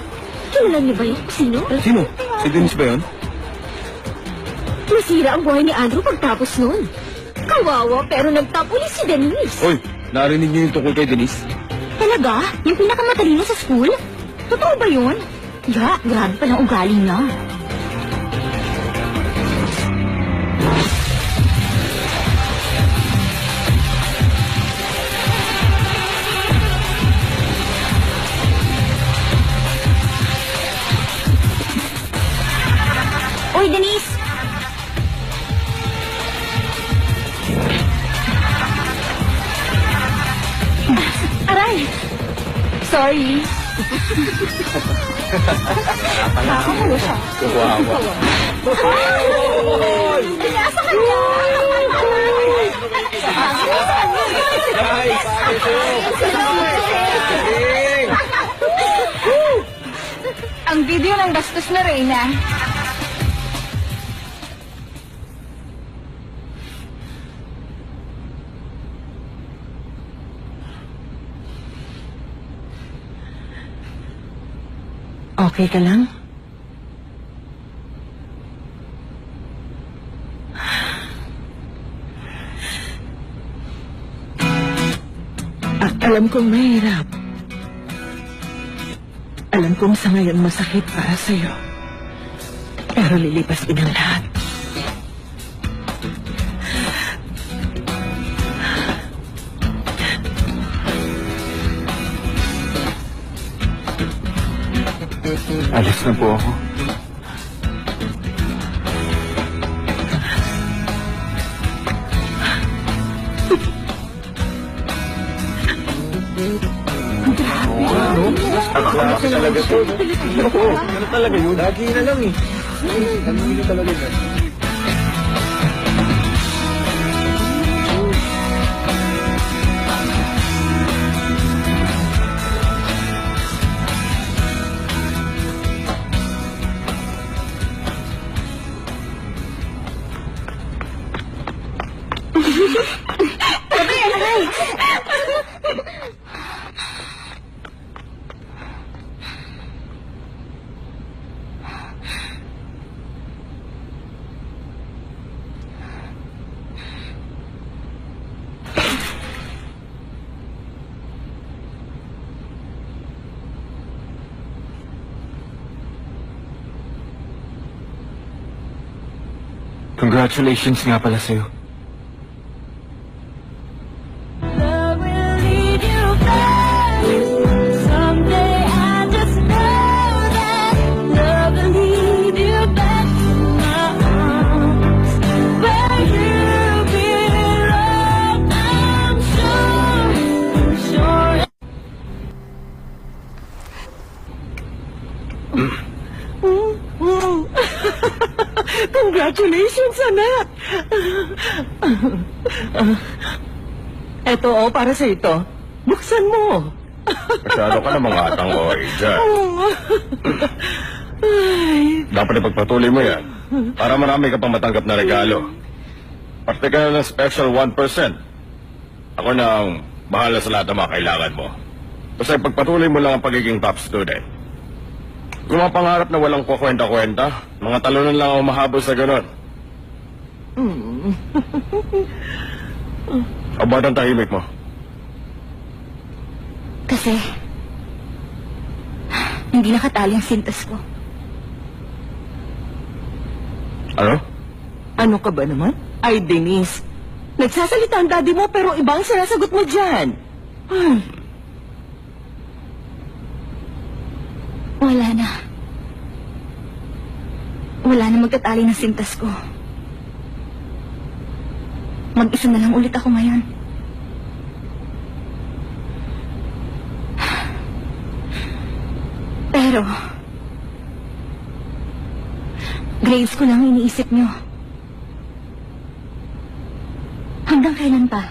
Speaker 5: Kilala niyo ba yun? Sino?
Speaker 4: Sino? Si Denise ba yun?
Speaker 5: Nasira ang buhay ni Andrew pagtapos nun. Kawawa pero nagtap ulit si Denise.
Speaker 4: Hoy, narinig niyo yung tungkol kay Denise?
Speaker 5: Talaga? Yung pinakamatalino sa school? Totoo ba yun? Ya, grabe palang ugali niya. Oy, Denise! Aray! Sorry. Nakakamulo siya.
Speaker 3: Kawawa.
Speaker 5: Pinasa ka niya!
Speaker 1: Ang video ng bastos na Reyna.
Speaker 2: Okay ka lang? At alam kong mahirap. Alam kong sa ngayon masakit para sa'yo. Pero lilipas din ang lahat.
Speaker 6: Alis na po ako.
Speaker 3: Grabe talaga to. Ano talaga yun? Lagi na lang eh. Lagi na talaga yun.
Speaker 6: Congratulations nga pala sa'yo.
Speaker 5: Love will lead you back. Someday I just know that love will lead you back to my arms, where you belong. I'm sure.
Speaker 2: Congratulations, anak! Eto, para sa ito. Buksan mo.
Speaker 3: Masyado ka namang atang oy dyan. Dapat ipagpatuloy mo yan para marami ka pang matanggap na regalo. Parte ka na ng special 1%. Ako na ang bahala sa lahat ng mga kailangan mo. Basta ipagpatuloy mo lang ang pagiging top student. Kung mga pangarap na walang kukwenta-kwenta, mga talunan lang ang mahabol sa ganon. O ba't ang tahimik mo?
Speaker 5: Kasi, hindi nakatali ang sintas ko.
Speaker 3: Ano?
Speaker 2: Ano ka ba naman? Ay, Denise. Nagsasalita ang daddy mo pero iba ang sinasagot mo dyan. Ay,
Speaker 5: Wala na. Wala na magtatali ng sintas ko. Mag-isa na lang ulit ako ngayon. Pero, grades ko lang iniisip nyo. Hanggang kailan pa?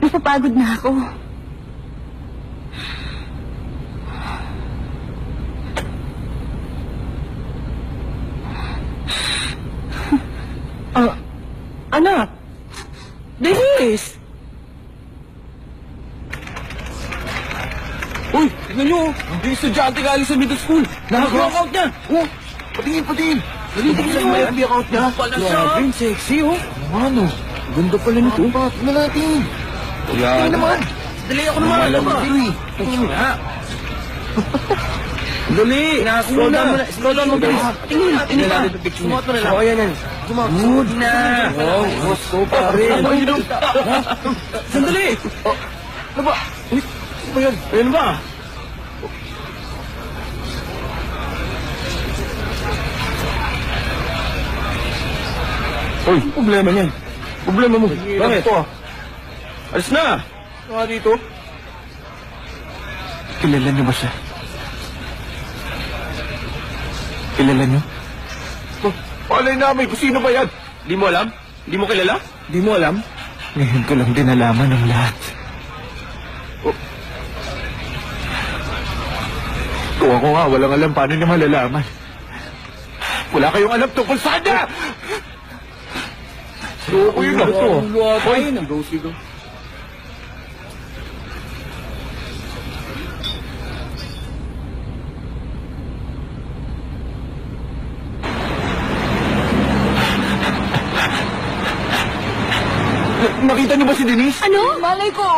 Speaker 5: Napapagod na ako.
Speaker 2: anak. Denise!
Speaker 4: Uy, tignan nyo. Yung estudyante galing sa middle school. Naka-walkout niya.
Speaker 6: Oh, patingin.
Speaker 4: Dali, tignan mo. Yung account niya. Grabe, sexy, oh.
Speaker 6: Ano?
Speaker 4: Ganda pala nito.
Speaker 6: Tingnan natin.
Speaker 4: Tingnan naman. Dali ako naman.
Speaker 6: Alam mo,
Speaker 4: Tingnan nga. Dali. Scroll down mo na. Scroll down mo, please. Tingnan natin yung picture niya. Sumat mo na lang. Ayan yan. Good na. Oh, gusto pa rin. Sandali. Ano ba? Uy, ano ba yan? Ayan ba?
Speaker 3: Uy,
Speaker 4: Problema niyan.
Speaker 3: problema mo.
Speaker 4: Bakit?
Speaker 3: Alis na!
Speaker 4: Nga dito.
Speaker 6: Kilala niyo ba siya? Kilala niyo?
Speaker 4: Palay namin kung sino ba yan. Di mo alam? Di mo kilala? Di mo alam?
Speaker 6: Ngayon ko lang din nalaman ng lahat. Kung ako nga, walang alam paano niya malalaman. Wala kayong alam tungkol sa kanya!
Speaker 4: Loko yun na ito. Hoy, sigaw-sigaw.
Speaker 6: Nakita niyo ba si Denise?
Speaker 5: Ano? Malay ko.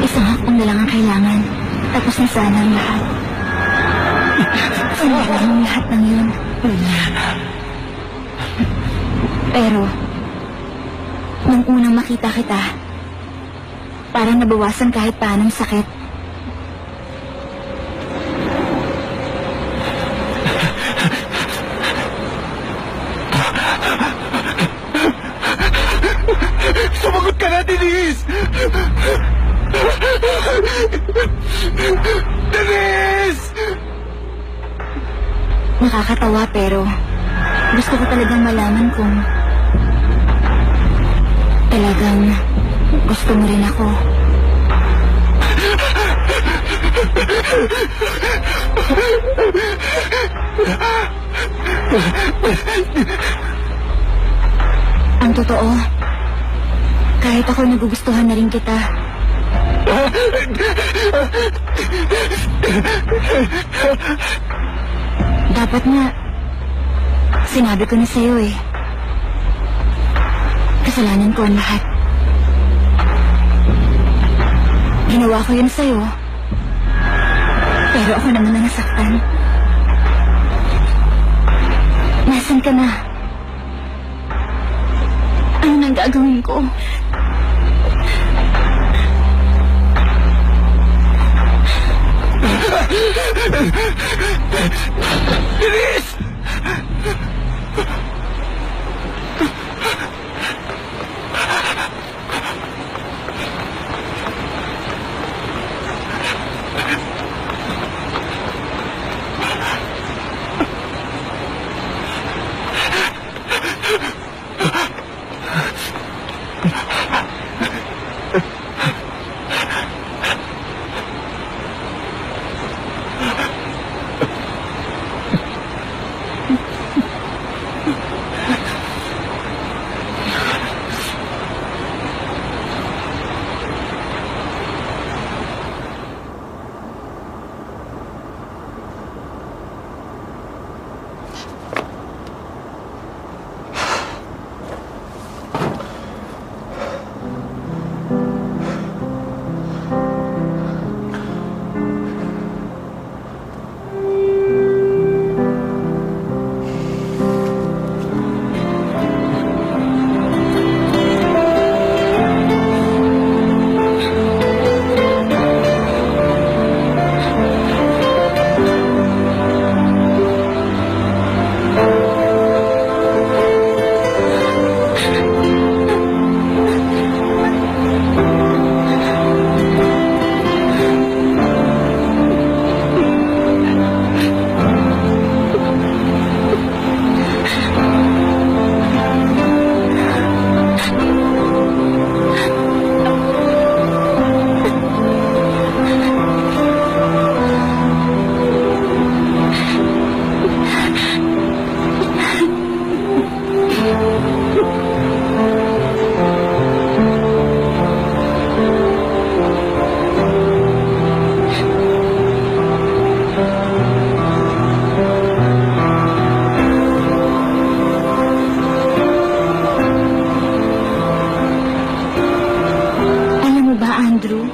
Speaker 5: Isang hakbang na lang ang kailangan. Tapos na sana ang lahat. Sandali ang lahat ng yun. Pero, nung unang makita kita, parang nabawasan kahit paanong sakit.
Speaker 6: Sumagot ka na, Denise! Denise!
Speaker 5: Nakakatawa pero gusto ko talagang malaman kung Talagang gusto mo rin ako. Ang totoo, kahit ako nagugustuhan na rin kita. Dapat nga, sinabi ko na sa'yo eh. Kasalanan ko ang lahat. Ginawa ko yun sa'yo. Pero ako naman ang nasaktan. Nasaan ka na? Ano nang gagawin ko? Andrew?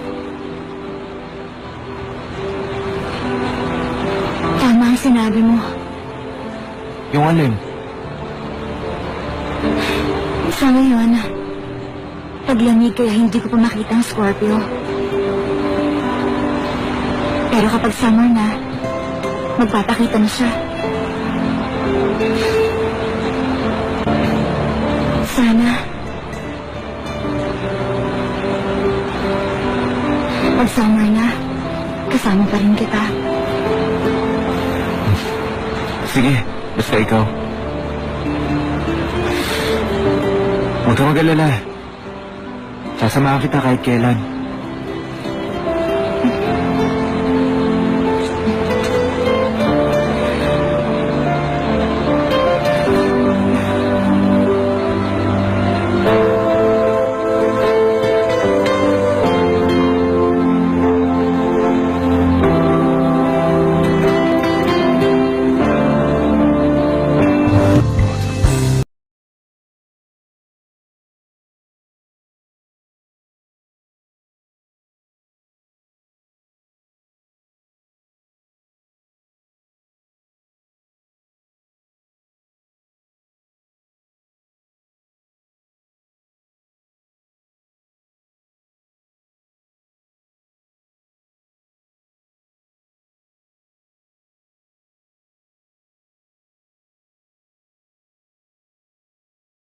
Speaker 5: Tama ang sinabi mo.
Speaker 6: Yung alin?
Speaker 5: Sa ngayon, paglamig kaya hindi ko pa makita ang Scorpio. Pero kapag summer na, magpapakita na siya. Sana, pag summer na, kasama pa rin kita.
Speaker 6: Sige, basta ikaw. Huwag ka mag-alala. Sasamahan kita kahit kailan.